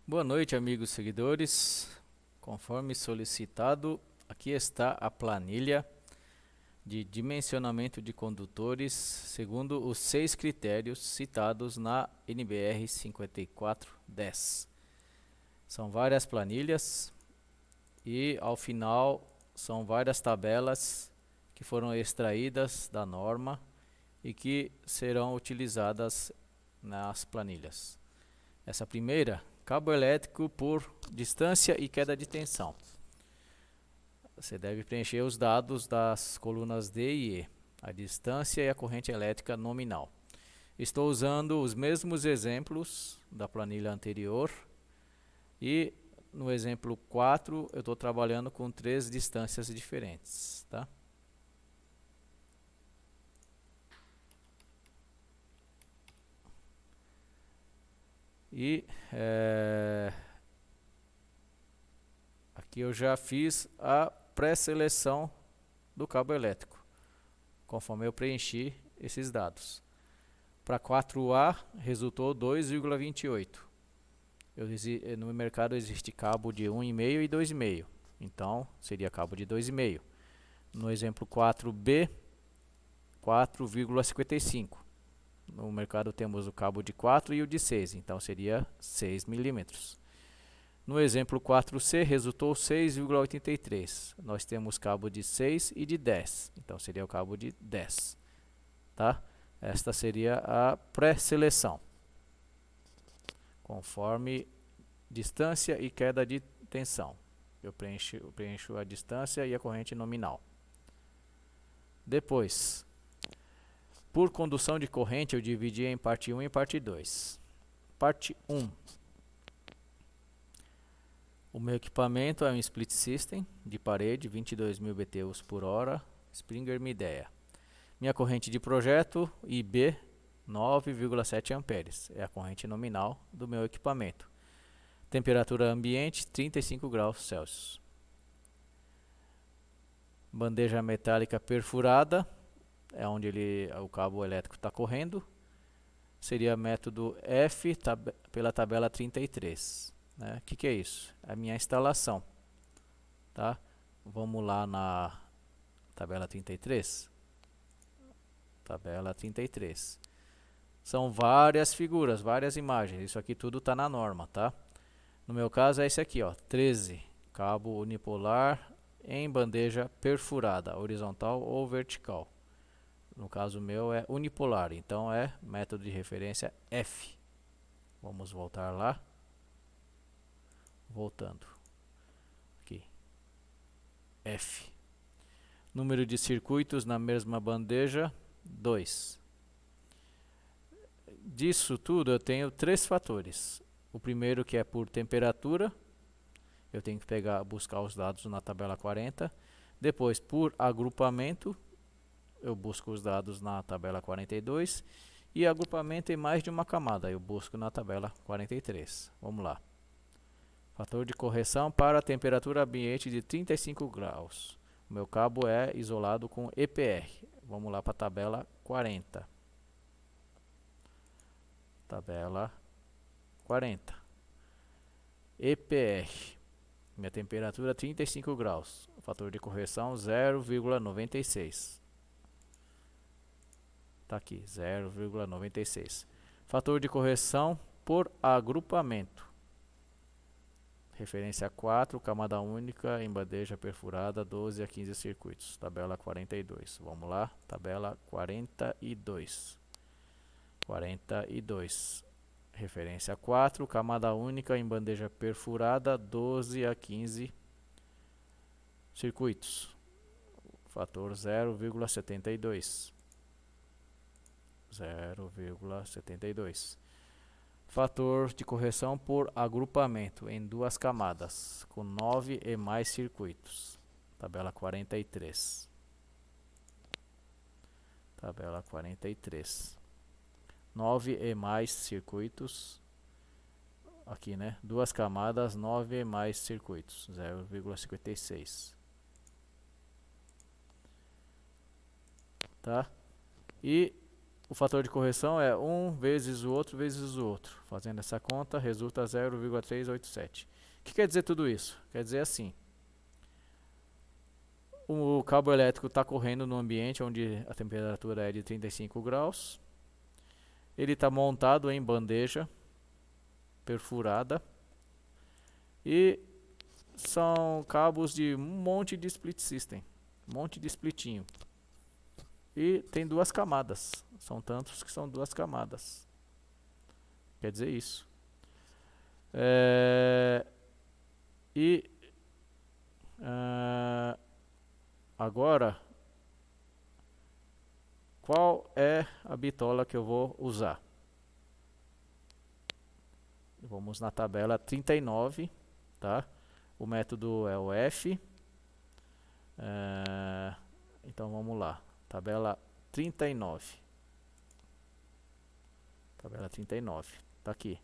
Boa noite, amigos seguidores. Conforme solicitado, aqui está a planilha de dimensionamento de condutores segundo os 6 critérios citados na NBR 5410. São várias planilhas e ao final são várias tabelas que foram extraídas da norma e que serão utilizadas nas planilhas. Essa primeira, cabo elétrico por distância e queda de tensão. Você deve preencher os dados das colunas D e E, a distância e a corrente elétrica nominal. Estou usando os mesmos exemplos da planilha anterior e no exemplo 4 eu estou trabalhando com 3 distâncias diferentes, tá? E aqui eu já fiz a pré-seleção do cabo elétrico, conforme eu preenchi esses dados. Para 4A resultou 2,28. No mercado existe cabo de 1,5 e 2,5, então seria cabo de 2,5. No exemplo 4B, 4,55. No mercado temos o cabo de 4 e o de 6, então seria 6 milímetros. No exemplo 4C resultou 6,83. Nós temos cabo de 6 e de 10, então seria o cabo de 10, tá? Esta seria a pré-seleção, conforme distância e queda de tensão. Eu preencho a distância e a corrente nominal. Depois, por condução de corrente, eu dividi em parte 1 e parte 2. Parte 1. O meu equipamento é um split system de parede, 22.000 BTUs por hora, Springer Midea. Minha corrente de projeto, IB, 9,7 amperes, é a corrente nominal do meu equipamento. Temperatura ambiente, 35 graus Celsius. Bandeja metálica perfurada, é onde o cabo elétrico está correndo. Seria método F pela tabela 33. O que é isso? É a minha instalação. Tá? Vamos lá na tabela 33. Tabela 33. São várias figuras, várias imagens. Isso aqui tudo está na norma, tá? No meu caso é esse aqui, ó, 13. Cabo unipolar em bandeja perfurada, horizontal ou vertical. No caso meu é unipolar, então é método de referência F. Vamos voltar lá. Voltando. Aqui. F. Número de circuitos na mesma bandeja, 2. Disso tudo eu tenho 3 fatores. O primeiro que é por temperatura. Eu tenho que buscar os dados na tabela 40. Depois por agrupamento. Eu busco os dados na tabela 42 e agrupamento em mais de uma camada, eu busco na tabela 43. Vamos lá. Fator de correção para a temperatura ambiente de 35 graus. O meu cabo é isolado com EPR. Vamos lá para a tabela 40. Tabela 40. EPR. Minha temperatura 35 graus. Fator de correção 0,96. Está aqui, 0,96. Fator de correção por agrupamento. Referência 4, camada única em bandeja perfurada, 12 a 15 circuitos. Tabela 42. Vamos lá, tabela 42. 42. Referência 4, camada única em bandeja perfurada, 12 a 15 circuitos. Fator 0,72. 0,72. Fator de correção por agrupamento em 2 camadas, com 9 e mais circuitos. Tabela 43. Tabela 43. 9 e mais circuitos. Aqui, né? 2 camadas, 9 e mais circuitos. 0,56. Tá? E o fator de correção é 1 vezes o outro vezes o outro. Fazendo essa conta, resulta 0,387. O que quer dizer tudo isso? Quer dizer assim, o cabo elétrico está correndo no ambiente onde a temperatura é de 35 graus. Ele está montado em bandeja perfurada. E são cabos de um monte de split system. Um monte de splitinho. E tem duas camadas. São tantos que são duas camadas. Quer dizer isso. Agora, qual é a bitola que eu vou usar? Vamos na tabela 39, tá? O método é o F. Então vamos lá. Tabela 39. Tabela 39. Tá aqui.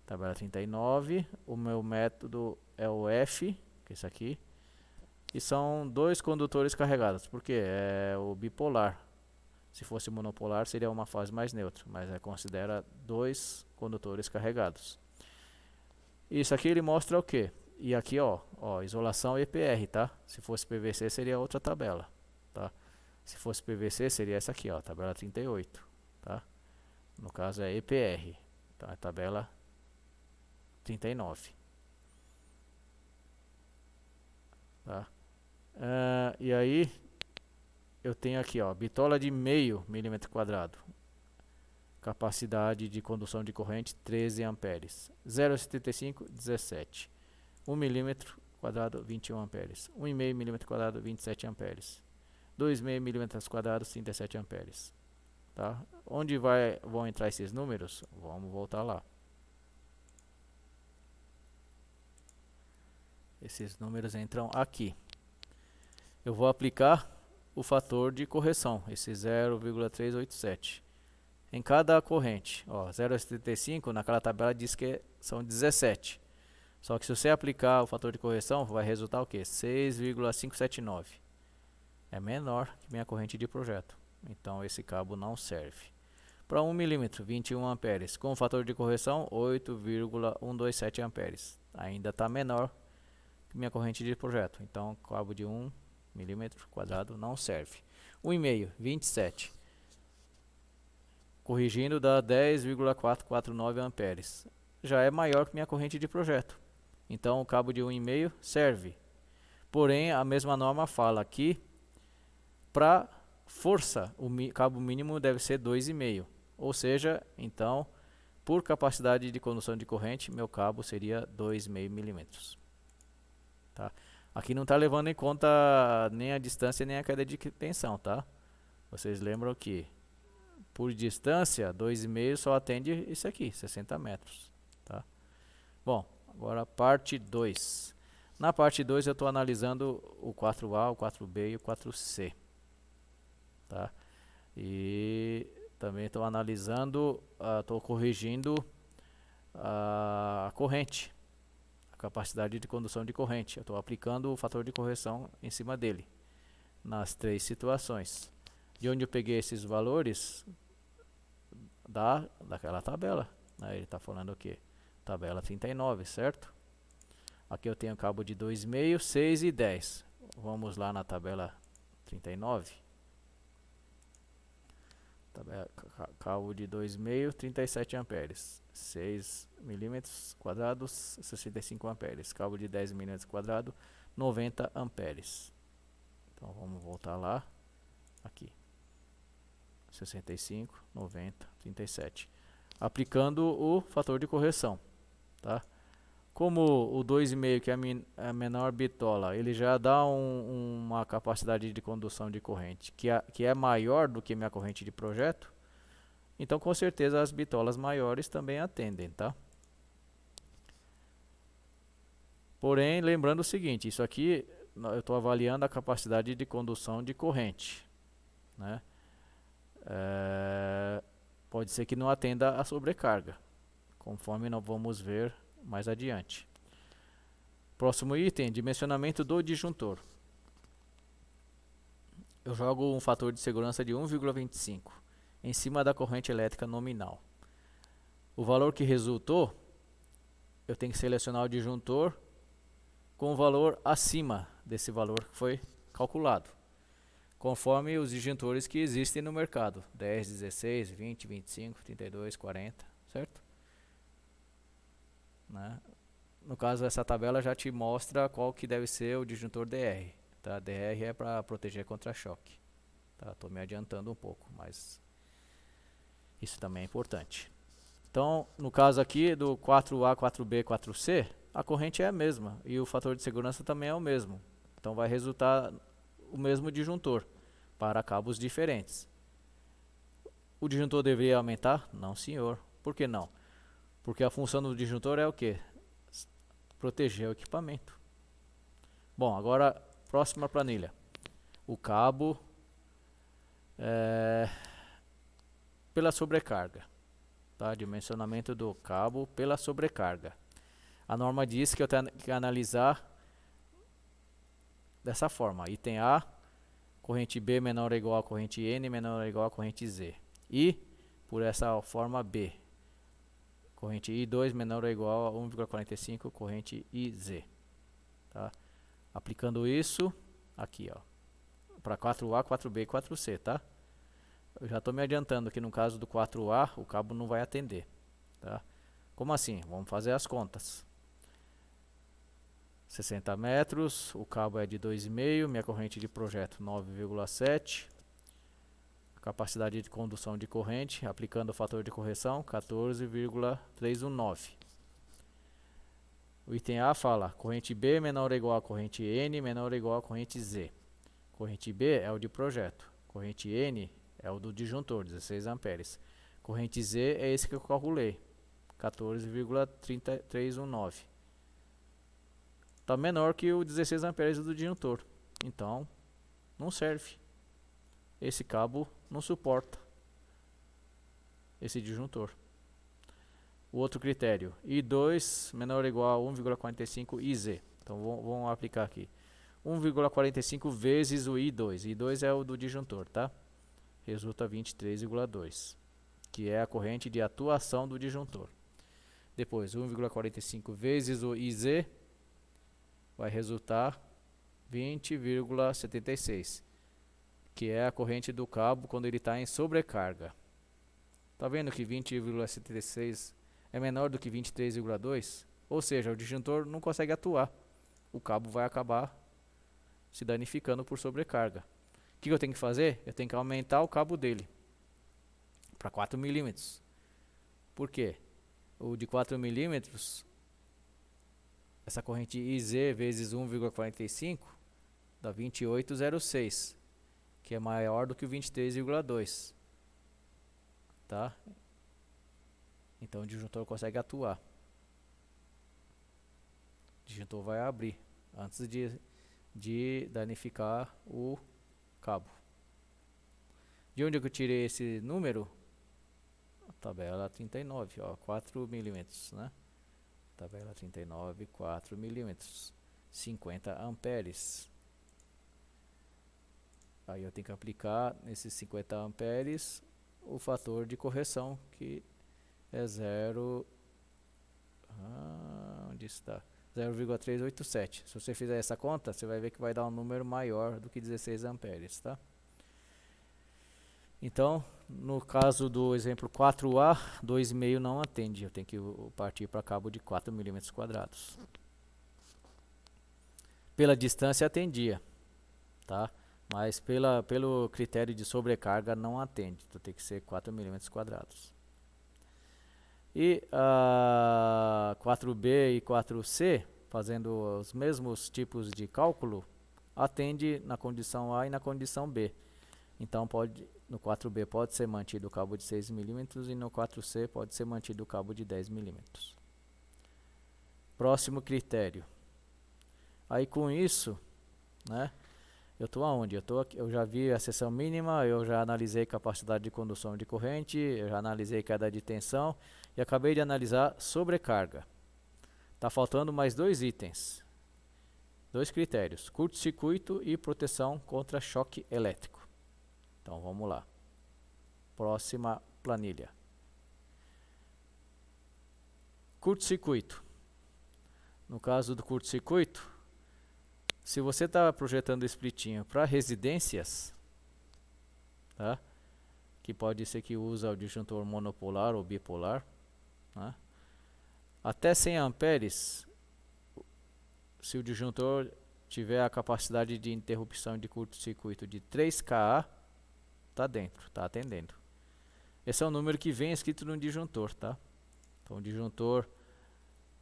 Tabela 39. O meu método é o F, que é esse aqui. E são dois condutores carregados. Por quê? É o bipolar. Se fosse monopolar seria uma fase mais neutra, mas considera dois condutores carregados. Isso aqui ele mostra o quê? E aqui ó, isolação EPR, tá? Se fosse PVC seria outra tabela, tá? Se fosse PVC seria essa aqui, ó, tabela 38, tá? No caso é EPR, tá? Tabela 39, tá? E aí eu tenho aqui, ó, bitola de meio milímetro quadrado, capacidade de condução de corrente 13 amperes, 0,75 17, 1 milímetro quadrado 21 amperes, 1,5 milímetro quadrado 27 amperes, 2,5 milímetros quadrados 37 amperes, tá? Onde vão entrar esses números? Vamos voltar lá. Esses números entram aqui. Eu vou aplicar o fator de correção, esse 0,387. Em cada corrente, ó, 0,75 naquela tabela diz que são 17. Só que se você aplicar o fator de correção, vai resultar o quê? 6,579. É menor que minha corrente de projeto. Então esse cabo não serve. Para 1 milímetro, 21 amperes. Com o fator de correção, 8,127 amperes. Ainda está menor que minha corrente de projeto. Então cabo de 1 milímetro quadrado não serve. 1,5, 27. Corrigindo dá 10,449 amperes. Já é maior que minha corrente de projeto. Então o cabo de 1,5 serve. Porém, a mesma norma fala que para força, o cabo mínimo deve ser 2,5. Ou seja, então, por capacidade de condução de corrente, meu cabo seria 2,5 milímetros. Tá? Aqui não está levando em conta nem a distância nem a queda de tensão, tá? Vocês lembram que por distância, 2,5 só atende isso aqui, 60 metros. Tá? Bom, agora parte 2. Na parte 2 eu estou analisando o 4A, o 4B e o 4C. Tá? E também estou analisando, estou corrigindo a corrente, a capacidade de condução de corrente. Eu estou aplicando o fator de correção em cima dele, nas três situações. De onde eu peguei esses valores? Daquela tabela. Né? Ele está falando o quê? Tabela 39, certo? Aqui eu tenho cabo de 2,5, 6 e 10. Vamos lá na tabela 39. Cabo de 2,5, 37 amperes. 6 milímetros quadrados, 65 amperes. Cabo de 10 milímetros quadrados, 90 amperes. Então vamos voltar lá. Aqui. 65, 90, 37. Aplicando o fator de correção. Tá? Como o 2,5, que é a menor bitola, ele já dá uma capacidade de condução de corrente que é maior do que minha corrente de projeto, então com certeza as bitolas maiores também atendem, tá? Porém, lembrando o seguinte, isso aqui eu estou avaliando a capacidade de condução de corrente, né? Pode ser que não atenda a sobrecarga, conforme nós vamos ver mais adiante. Próximo item, dimensionamento do disjuntor. Eu jogo um fator de segurança de 1,25 em cima da corrente elétrica nominal. O valor que resultou, eu tenho que selecionar o disjuntor com o valor acima desse valor que foi calculado, conforme os disjuntores que existem no mercado, 10, 16, 20, 25, 32, 40, certo? Né? No caso, essa tabela já te mostra qual que deve ser o disjuntor DR. Tá? DR é para proteger contra choque. Estou me adiantando um pouco, mas isso também é importante. Então, no caso aqui do 4A, 4B, 4C, a corrente é a mesma e o fator de segurança também é o mesmo. Então vai resultar o mesmo disjuntor para cabos diferentes. O disjuntor deveria aumentar? Não, senhor. Por que não? Porque a função do disjuntor é o quê? Proteger o equipamento. Bom, agora próxima planilha. O cabo pela sobrecarga. Tá? Dimensionamento do cabo pela sobrecarga. A norma diz que eu tenho que analisar dessa forma. Item A, corrente B menor ou igual a corrente N menor ou igual a corrente Z. E, por essa forma B, corrente I2 menor ou igual a 1,45 corrente IZ. Tá? Aplicando isso aqui, ó, para 4A, 4B e 4C, tá? Eu já estou me adiantando que no caso do 4A o cabo não vai atender, tá? Como assim? Vamos fazer as contas. 60 metros, o cabo é de 2,5, minha corrente de projeto 9,7. Capacidade de condução de corrente, aplicando o fator de correção, 14,319. O item A fala, corrente B menor ou igual a corrente N menor ou igual a corrente Z. Corrente B é o de projeto, corrente N é o do disjuntor, 16 amperes. Corrente Z é esse que eu calculei, 14,319. Está menor que o 16 amperes do disjuntor, então não serve. Esse cabo não suporta esse disjuntor. O outro critério, I2 menor ou igual a 1,45 IZ. Então vamos aplicar aqui. 1,45 vezes o I2. I2 é o do disjuntor, tá? Resulta 23,2, que é a corrente de atuação do disjuntor. Depois, 1,45 vezes o IZ vai resultar 20,76, que é a corrente do cabo quando ele está em sobrecarga. Tá vendo que 20,76 é menor do que 23,2? Ou seja, o disjuntor não consegue atuar. O cabo vai acabar se danificando por sobrecarga. O que eu tenho que fazer? Eu tenho que aumentar o cabo dele para 4 milímetros. Por quê? O de 4 milímetros, essa corrente IZ vezes 1,45 dá 28,06, que é maior do que o 23,2. Tá? Então o disjuntor consegue atuar. O disjuntor vai abrir antes de danificar o cabo. De onde eu tirei esse número? Tabela 39, ó, 4 milímetros, né? Tabela 39, 4 milímetros, 50 amperes. Aí eu tenho que aplicar nesses 50 amperes o fator de correção, que é 0, onde está? 0,387. Se você fizer essa conta, você vai ver que vai dar um número maior do que 16 amperes, tá? Então, no caso do exemplo 4A, 2,5 não atende. Eu tenho que partir para cabo de 4 milímetros quadrados. Pela distância atendia, tá? Mas pelo critério de sobrecarga não atende. Então tem que ser 4 milímetros quadrados. E a 4B e 4C, fazendo os mesmos tipos de cálculo, atende na condição A e na condição B. Então no 4B pode ser mantido o cabo de 6 milímetros e no 4C pode ser mantido o cabo de 10 milímetros. Próximo critério. Aí com isso, né, eu estou aonde? Eu já vi a seção mínima, eu já analisei capacidade de condução de corrente, eu já analisei queda de tensão e acabei de analisar sobrecarga. Está faltando mais dois itens, dois critérios, curto-circuito e proteção contra choque elétrico. Então vamos lá. próxima planilha. Curto-circuito. No caso do curto-circuito, se você está projetando splitinho para residências, tá? Que pode ser que usa o disjuntor monopolar ou bipolar, tá? Até 100 amperes, se o disjuntor tiver a capacidade de interrupção de curto-circuito de 3 kA, tá dentro, tá atendendo. Esse é o número que vem escrito no disjuntor, tá? Então o disjuntor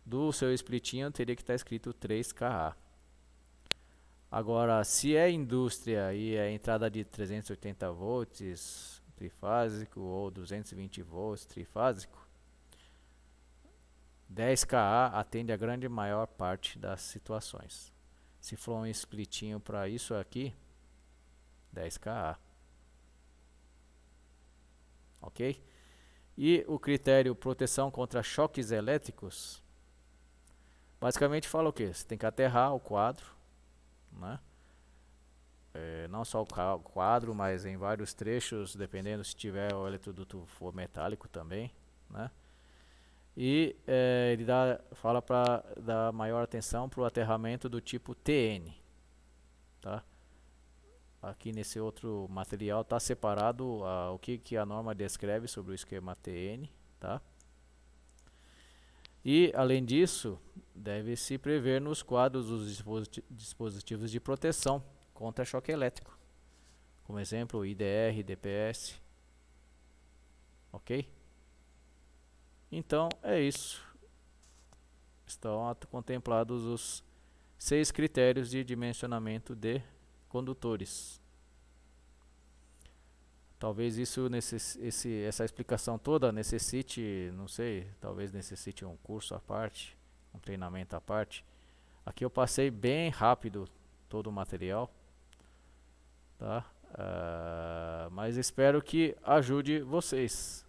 do seu splitinho teria que estar escrito 3kA. Agora, se é indústria e é entrada de 380 volts trifásico ou 220 volts trifásico, 10kA atende a grande maior parte das situações. Se for um splitinho para isso aqui, 10kA. Ok? E o critério proteção contra choques elétricos, basicamente fala o que? Você tem que aterrar o quadro, né? Não só o quadro, mas em vários trechos, dependendo se tiver o eletroduto for metálico também, né? E ele fala para dar maior atenção para o aterramento do tipo TN, tá? Aqui nesse outro material está separado o que a norma descreve sobre o esquema TN, tá? E além disso, deve-se prever nos quadros os dispositivos de proteção contra choque elétrico, como exemplo IDR, DPS, ok? Então é isso. Estão contemplados os 6 critérios de dimensionamento de condutores. Talvez essa explicação toda necessite, não sei, talvez necessite um curso à parte, um treinamento à parte. Aqui eu passei bem rápido todo o material, tá? Mas espero que ajude vocês.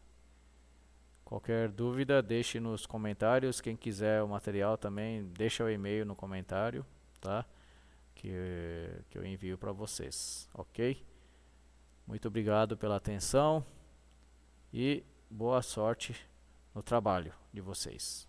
Qualquer dúvida, deixe nos comentários. Quem quiser o material também, deixa o e-mail no comentário, tá? Que eu envio para vocês, ok? Muito obrigado pela atenção e boa sorte no trabalho de vocês.